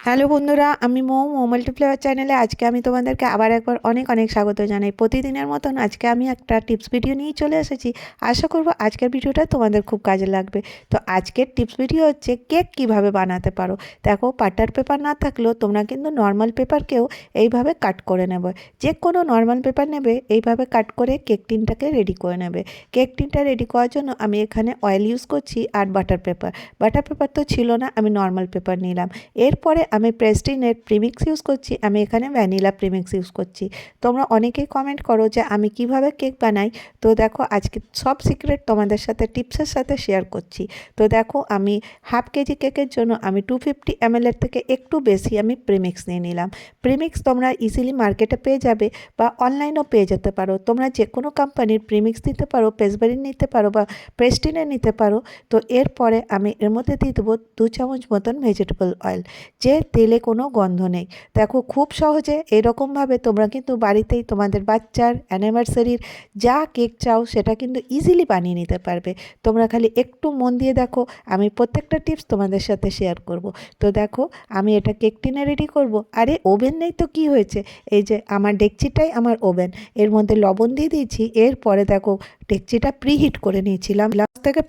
Hello বন্ধুরা, আমি মৌ multiplayer চ্যানেলে আজকে আমি তোমাদেরকে আবার একবার অনেক অনেক স্বাগত জানাই। প্রতিদিনের মতন আজকে আমি একটা টিপস ভিডিও নিয়ে চলে এসেছি। আশা করব আজকের ভিডিওটা তোমাদের খুব কাজে লাগবে। তো আজকের টিপস ভিডিও হচ্ছে কেক কিভাবে বানাতে পারো। দেখো, বাটার পেপার না থাকলেও তোমরা কিন্তু নর্মাল পেপারকেও এইভাবে কাট করে নেবে। যে কোনো নর্মাল পেপার নেবে, এইভাবে কাট করে কেক টিনটাকে রেডি করে নেবে। কেক টিনটা রেডি করার জন্য আমি এখানে অয়েল ইউজ করছি আর বাটার পেপার। বাটার পেপার তো ছিল না, আমি নর্মাল পেপার নিলাম। এরপরে আমি প্রেস্টিনের প্রিমিক্স ইউজ করছি। আমি এখানে ভ্যানিলা প্রিমিক্স ইউজ করছি। তোমরা অনেকেই কমেন্ট করো যে আমি কিভাবে কেক বানাই। তো দেখো, আজকে সব সিক্রেট তোমাদের সাথে টিপসের সাথে শেয়ার করছি। তো দেখো, আমি হাফ কেজি কেকের জন্য আমি 250 ml থেকে একটু বেশি আমি প্রিমিক্স নিয়ে নিলাম। প্রিমিক্স তোমরা ইজিলি মার্কেটে পেয়ে যাবে বা অনলাইনেও পেয়ে যেতে পারো। তোমরা যে কোনো কোম্পানির প্রিমিক্স নিতে পারো, পেসবেরির নিতে পারো বা প্রেস্টিনের নিতে পারো। তো এরপরে আমি এর মধ্যে দিয়ে দেবো 2 চামচ মতন ভেজিটেবল অয়েল, যে তেলে কোনো গন্ধ নেই। দেখো, খুব সহজে এরকমভাবে তোমরা কিন্তু বাড়িতেই তোমাদের বাচ্চার অ্যানিভার্সারির যা কেক চাও সেটা কিন্তু ইজিলি বানিয়ে নিতে পারবে। তোমরা খালি একটু মন দিয়ে দেখো, আমি প্রত্যেকটা টিপস তোমাদের সাথে শেয়ার করব। তো দেখো, আমি এটা কেক টিনে রেডি করব। আরে ওভেন নেই তো কি হয়েছে, এই যে আমার ডেকচিটাই আমার ওভেন। এর মধ্যে লবণ দিয়ে দিয়েছি। এরপরে দেখো, ডেকচিটা প্রিহিট করে নিয়েছিলাম, থেকে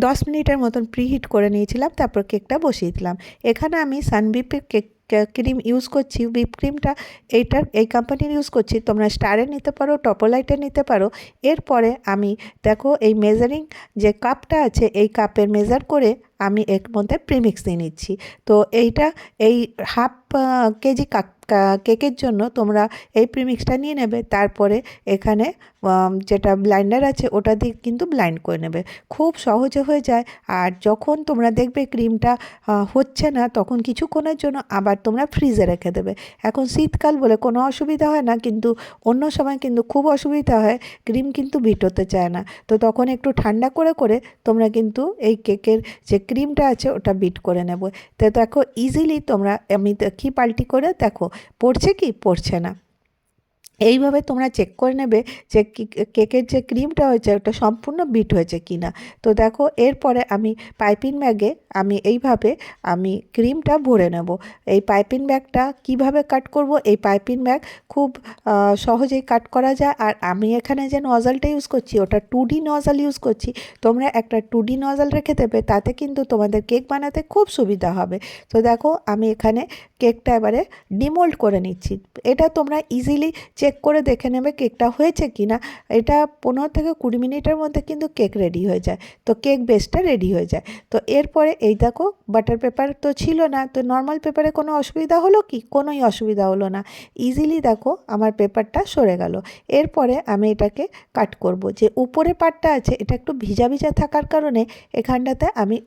10 মিনিটের মতন প্রিহিট করে নিয়েছিলাম। তারপর কেকটা বসিয়ে দিলাম। এখানে আমি সানবিপের কেক ক্রিম ইউজ করছি। হুইপ ক্রিমটা এই কোম্পানির ইউজ করছি। তোমরা স্টারের নিতে পারো, টপোলাইটের নিতে পারো। এরপরে আমি দেখো, এই মেজারিং যে কাপটা আছে, এই কাপের মেজার করে আমি এর মধ্যে প্রিমিক্স দিয়ে নিচ্ছি। তো এই হাফ কেজি কেকের জন্য তোমরা এই প্রিমিক্সটা নিয়ে নেবে। তারপরে এখানে যেটা ব্লাইন্ডার আছে ওটা দিয়ে কিন্তু ব্লাইন্ড করে নেবে। খুব সহজে হয়ে যায়। আর যখন তোমরা দেখবে ক্রিমটা হচ্ছে না, তখন কিছুক্ষণের জন্য আবার তোমরা ফ্রিজে রেখে দেবে। এখন শীতকাল বলে কোনো অসুবিধা হয় না, কিন্তু অন্য সময় কিন্তু খুব অসুবিধা হয়, ক্রিম কিন্তু বিট হতে চায় না। তো তখন একটু ঠান্ডা করে করে তোমরা কিন্তু এই কেকের যে ক্রিমটা আছে ওটা বিট করে নেবে। তো দেখো, ইজিলি তোমরা আমি দেখি পাল্টি করে দেখো পড়ছে কি পড়ছে না। এইভাবে তোমরা চেক করে নেবে যে কেকের যে ক্রিমটা হয়েছে ওটা সম্পূর্ণ বিট হয়েছে কি না। তো দেখো, এরপরে আমি পাইপিং ব্যাগে আমি ক্রিমটা ভরে নেব। এই পাইপিং ব্যাগটা কিভাবে কাট করব, এই পাইপিং ব্যাগ খুব সহজেই কাট করা যায়। আর আমি এখানে যে নজলটা ইউজ করছি ওটা 2D নজল ইউজ করছি। তোমরা একটা 2D নজল রেখে দেবে, তাতে কিন্তু তোমাদের কেক বানাতে খুব সুবিধা হবে। তো দেখো, আমি এখানে কেকটা এবারে ডিমোল্ড করে নিচ্ছি। এটা তোমরা ইজিলি চেক করে দেখে নেবে কেকটা হয়েছে কি না। এটা 15 থেকে 20 মিনিটের মধ্যে কিন্তু কেক রেডি হয়ে যায়। তো কেক বেসটা রেডি হয়ে যায়। তো এরপরে এই দেখো, বাটার পেপার তো ছিল না, তো নর্মাল পেপারে কোনো অসুবিধা হলো কি? কোনোই অসুবিধা হলো না। ইজিলি দেখো আমার পেপারটা সরে গেল। এরপরে আমি এটাকে কাট করব। যে উপরে পার্টটা আছে এটা একটু ভিজা ভিজা থাকার কারণে এখানটাতে আমি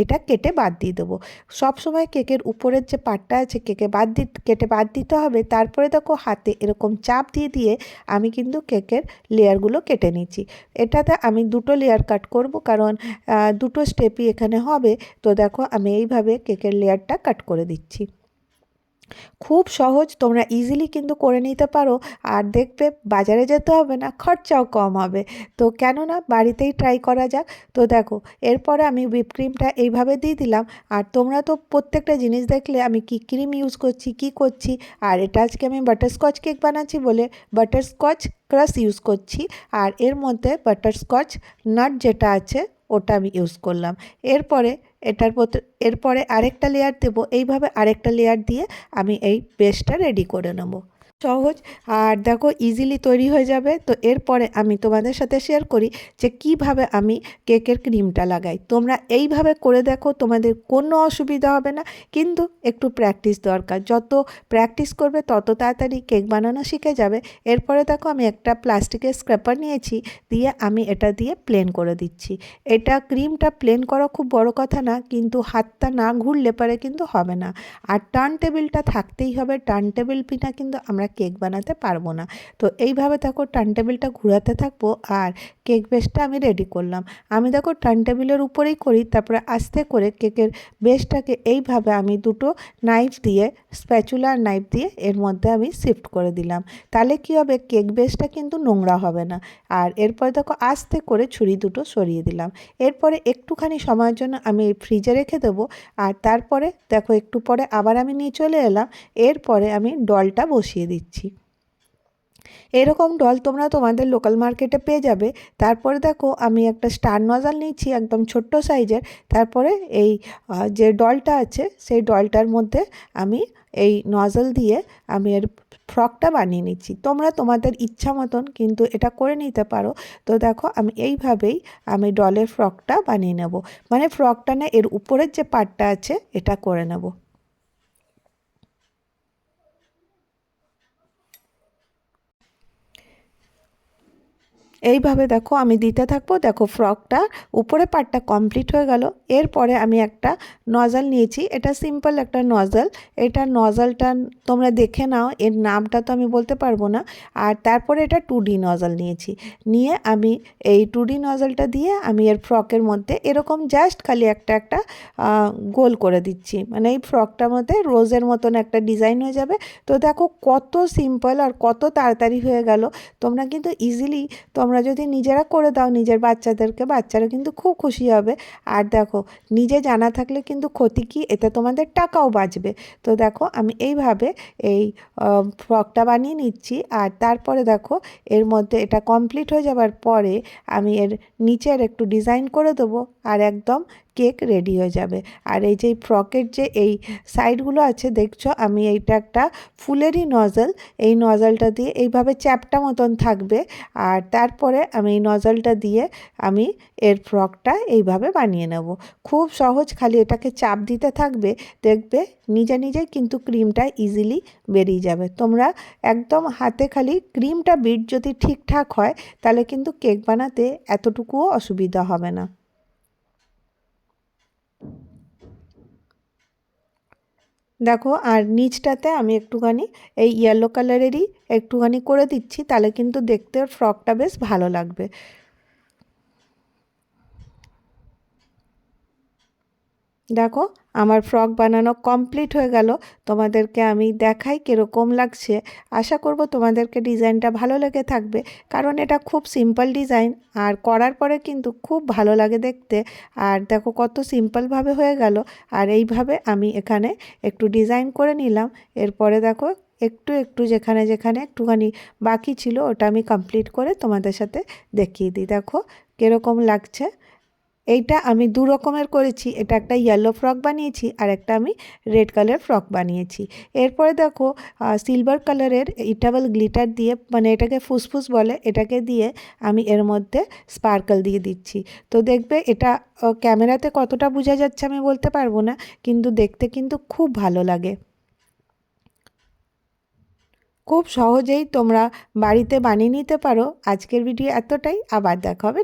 এটা কেটে বাদ দিয়ে দেবো। সবসময় কেকের উপরের যে পার্টটা আছে কেটে বাদ দিতে হবে। তারপরে দেখো, হাতে এরকম চাপ দিয়ে দিয়ে আমি কিন্তু কেকের লেয়ারগুলো কেটে নিচ্ছি। এটাতে আমি 2টো লেয়ার কাট করব, কারণ 2টো স্টেপই এখানে হবে। তো দেখো, আমি এইভাবে কেকের লেয়ারটা কাট করে দিচ্ছি। খুব সহজ, তোমরা ইজিলি কিন্তু করে নিতে পারো। আর দেখবে বাজারে যেতে হবে না, খরচাও কম হবে। তো কেননা বাড়িতেই ট্রাই করা যাক। তো দেখো, এরপরে আমি হুইপ ক্রিমটা এইভাবে দিয়ে দিলাম। আর তোমরা তো প্রত্যেকটা জিনিস দেখলে আমি কি ক্রিম ইউজ করছি কি করছি। আর এটা আজকে আমি বাটারস্কচ কেক বানাচ্ছি বলে বাটারস্কচ ক্রাশ ইউজ করছি। আর এর মধ্যে বাটারস্কচ নাট যেটা আছে ওটা আমি ইউজ করলাম। এরপরে এরপরে আরেকটা লেয়ার দেবো। এইভাবে আরেকটা লেয়ার দিয়ে আমি এই পেস্টটা রেডি করে নেব। সহজ, আর দেখো ইজিলি তৈরি হয়ে যাবে। তো এরপরে আমি তোমাদের সাথে শেয়ার করি যে কিভাবে আমি কেকের ক্রিমটা লাগাই। তোমরা এইভাবে করে দেখো, তোমাদের কোনো অসুবিধা হবে না। কিন্তু একটু প্র্যাকটিস দরকার। যত প্র্যাকটিস করবে তত তাড়াতাড়ি কেক বানানো শিখে যাবে। এরপরে দেখো, আমি একটা প্লাস্টিকের স্ক্র্যাপার নিয়েছি, দিয়ে আমি এটা দিয়ে প্লেন করে দিচ্ছি। এটা ক্রিমটা প্লেন করা খুব বড় কথা না, কিন্তু হাতটা না ঘুরলে পারে কিন্তু হবে না। আর টার্ন টেবিলটা থাকতেই হবে। টার্ন টেবিল বিনা কিন্তু আমরা আমরা কেক বানাতে পারবো না। তো এইভাবে দেখো টার্ন টেবিলটা ঘোরাতে থাকবো আর কেক বেসটা আমি রেডি করলাম। আমি দেখো টার্ন টেবিলের উপরেই করি, তারপরে আস্তে করে কেকের বেসটাকে এইভাবে আমি দুটো নাইফ দিয়ে, স্প্যাচুলার নাইফ দিয়ে এর মধ্যে আমি শিফট করে দিলাম। তাহলে কী হবে, কেক বেসটা কিন্তু নোংরা হবে না। আর এরপরে দেখো আস্তে করে ছুরি দুটো সরিয়ে দিলাম। এরপরে একটুখানি সময়ের জন্য আমি ফ্রিজে রেখে দেবো। আর তারপরে দেখো একটু পরে আবার আমি নিয়ে চলে এলাম। এরপরে আমি ডলটা বসিয়ে দিচ্ছি। এরকম ডল তোমরা তোমাদের লোকাল মার্কেটে পেয়ে যাবে। তারপরে দেখো আমি একটা স্টার নজল নিয়েছি একদম ছোট্ট সাইজের। তারপরে এই যে ডলটা আছে সেই ডলটার মধ্যে আমি এই নজল দিয়ে আমি এর ফ্রকটা বানিয়ে নিচ্ছি। তোমরা তোমাদের ইচ্ছা মতন কিন্তু এটা করে নিতে পারো। তো দেখো আমি এইভাবেই আমি ডলের ফ্রকটা বানিয়ে নেব, মানে ফ্রকটা না এর উপরের যে পার্টটা আছে এটা করে নেব। এইভাবে দেখো আমি দিতে থাকবো। দেখো ফ্রকটা উপরে পার্টটা কমপ্লিট হয়ে গেল। এরপরে আমি একটা নজল নিয়েছি, এটা সিম্পল একটা নজল। এটা নজলটা তোমরা দেখে নাও, এর নামটা তো আমি বলতে পারবো না। আর তারপরে এটা 2D নজল নিয়েছি, নিয়ে আমি এই 2D নজলটা দিয়ে আমি এর ফ্রকের মধ্যে এরকম জাস্ট খালি একটা গোল করে দিচ্ছি, মানে এই ফ্রকটার মধ্যে রোজের মতন একটা ডিজাইন হয়ে যাবে। তো দেখো কত সিম্পল আর কত তাড়াতাড়ি হয়ে গেল। তোমরা কিন্তু ইজিলি তোমরা যদি নিজেরা করে দাও নিজের বাচ্চাদেরকে, বাচ্চারা কিন্তু খুব খুশি হবে। আর দেখো নিজে জানা থাকলে কিন্তু ক্ষতি কি, এতে তোমাদের টাকাও বাঁচবে। তো দেখো আমি এইভাবে এই ফ্রকটা বানিয়ে নিচ্ছি। আর তারপরে দেখো এর মধ্যে এটা কমপ্লিট হয়ে যাবার পরে আমি এর নিচের একটু ডিজাইন করে দেবো আর একদম কেক রেডি হয়ে যাবে। আর এই যে ফ্রকের যে এই সাইডগুলো আছে দেখছো, আমি এইটা একটা ফুলেরই নজল, এই নজলটা দিয়ে এইভাবে চ্যাপটা মতন থাকবে। আর তারপরে আমি এই নজলটা দিয়ে আমি এর ফ্রকটা এইভাবে বানিয়ে নেব। খুব সহজ, খালি এটাকে চাপ দিতে থাকবে, দেখবে নিজে নিজেই কিন্তু ক্রিমটা ইজিলি বেরিয়ে যাবে। তোমরা একদম হাতে খালি ক্রিমটা বিট যদি ঠিকঠাক হয় তাহলে কিন্তু কেক বানাতে এতটুকুও অসুবিধা হবে না। দেখো আর নিচটাতে আমি একটুখানি এই ইয়েলো কালারেরই একটুখানি করে দিচ্ছি, তাহলে কিন্তু দেখতে ফ্রকটা বেশ ভালো লাগবে। দেখো আমার ফ্রক বানানো কমপ্লিট হয়ে গেল। তোমাদেরকে আমি দেখাই কীরকম লাগছে। আশা করব তোমাদেরকে ডিজাইনটা ভালো লেগে থাকবে, কারণ এটা খুব সিম্পল ডিজাইন আর করার পরে কিন্তু খুব ভালো লাগে দেখতে। আর দেখো কত সিম্পলভাবে হয়ে গেল। আর এইভাবে আমি এখানে একটু ডিজাইন করে নিলাম। এরপরে দেখো একটু একটু যেখানে যেখানে একটুখানি বাকি ছিল ওটা আমি কমপ্লিট করে তোমাদের সাথে দেখিয়ে দিই। দেখো কীরকম লাগছে। এইটা আমি দু রকমের করেছি, এটা একটা ইয়েলো ফ্রক বানিয়েছি আর একটা আমি রেড কালার ফ্রক বানিয়েছি। এরপরে দেখো সিলভার কালারের ইটাবল গ্লিটার দিয়ে, মানে এটাকে ফুসফুস বলে, এটাকে দিয়ে আমি এর মধ্যে স্পার্কল দিয়ে দিচ্ছি। তো দেখবে এটা ক্যামেরাতে কতটা বোঝা যাচ্ছে আমি বলতে পারবো না, কিন্তু দেখতে কিন্তু খুব ভালো লাগে। খুব সহজেই তোমরা বাড়িতে বানিয়ে নিতে পারো। আজকের ভিডিও এতটাই, আবার দেখা হবে।